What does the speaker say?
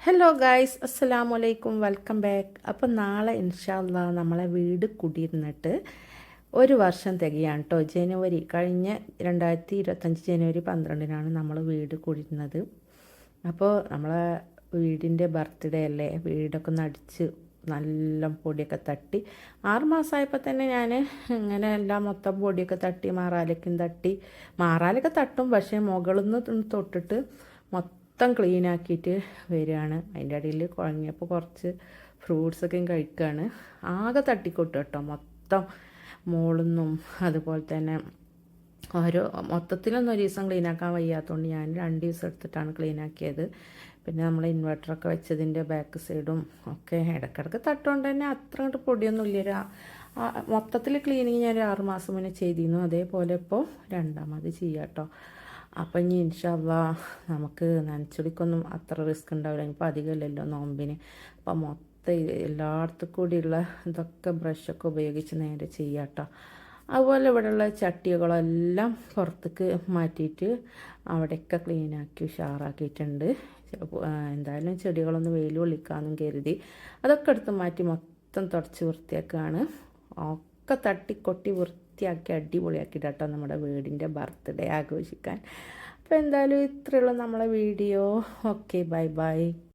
Hello guys, അസ്സലാമു അലൈക്കും, welcome back. അപ്പോൾ നാളെ ഇൻഷാ അല്ലാ നമ്മളെ വീട് കുടിയിരുന്നിട്ട് ഒരു വർഷം തികയാണ് കേട്ടോ. കഴിഞ്ഞ 2025 ജനുവരി 12-നാണ് നമ്മൾ വീട് കുടിയിരുന്നത്. അപ്പോൾ നമ്മളെ വീടിൻ്റെ ബർത്ത്ഡേ അല്ലേ, വീടൊക്കെ ഒന്ന് അടിച്ച് നല്ല പൊടിയൊക്കെ തട്ടി 6 മാസമായപ്പോൾ തന്നെ ഞാൻ ഇങ്ങനെ എല്ലാം മൊത്തം പൊടിയൊക്കെ തട്ടി മാറാലയ്ക്കും തട്ടി മാറാലൊക്കെ തട്ടും, പക്ഷേ മുകളിൽ നിന്ന് തൊട്ടിട്ട് മൊത്തം ക്ലീൻ ആക്കിയിട്ട് വരികയാണ്. അതിൻ്റെ ഇടയിൽ കുഴങ്ങിയപ്പോൾ കുറച്ച് ഫ്രൂട്ട്സൊക്കെ കഴിക്കുകയാണ്. ആകെ തട്ടിക്കൊട്ടു കേട്ടോ, മൊത്തം മോളിന്നും അതുപോലെ തന്നെ മൊത്തത്തിലൊന്നും ഒരു ദിവസം ക്ലീൻ ആക്കാൻ വയ്യാത്തതുകൊണ്ട് ഞാൻ 2 ദിവസം എടുത്തിട്ടാണ് ക്ലീൻ ആക്കിയത്. പിന്നെ നമ്മൾ ഇൻവെർട്ടറൊക്കെ വെച്ചതിൻ്റെ ബാക്ക് സൈഡും ഒക്കെ ഇടയ്ക്കിടയ്ക്ക് തട്ടുകൊണ്ട് തന്നെ അത്ര അങ്ങോട്ട് പൊടിയൊന്നും ഇല്ല. മൊത്തത്തിൽ ക്ലീനിങ് ഞാൻ 6 മാസം മുന്നേ ചെയ്തിരുന്നു, അതേപോലെ ഇപ്പോൾ രണ്ടാമത് ചെയ്യാം കേട്ടോ. അപ്പം ഇനി ഇൻഷാ അല്ലാ നമുക്ക് നനച്ചൊടിക്കൊന്നും അത്ര റിസ്ക് ഉണ്ടാവില്ല, ഇനിയിപ്പോൾ അധികമല്ലല്ലോ നോമ്പിന്. അപ്പം മൊത്തം എല്ലായിടത്തും കൂടിയുള്ള ഇതൊക്കെ ബ്രഷൊക്കെ ഉപയോഗിച്ച് നേരെ ചെയ്യാം കേട്ടോ. അതുപോലെ ഇവിടെയുള്ള ചട്ടികളെല്ലാം പുറത്തേക്ക് മാറ്റിയിട്ട് അവിടെയൊക്കെ ക്ലീനാക്കി ഉഷാറാക്കിയിട്ടുണ്ട്. എന്തായാലും ചെടികളൊന്ന് വെയിൽ കൊള്ളിക്കാമെന്നും കരുതി അതൊക്കെ എടുത്ത് മാറ്റി മൊത്തം തുടച്ച് വൃത്തിയാക്കുകയാണ്. ഒക്കെ തട്ടിക്കൊട്ടി വൃത്തിയാക്കി അടിപൊളിയാക്കിയിട്ട് കേട്ടോ നമ്മുടെ വീടിൻ്റെ ബർത്ത്ഡേ ആഘോഷിക്കാൻ. അപ്പോൾ എന്തായാലും ഇത്രയുള്ള നമ്മളെ വീഡിയോ. Okay, bye bye.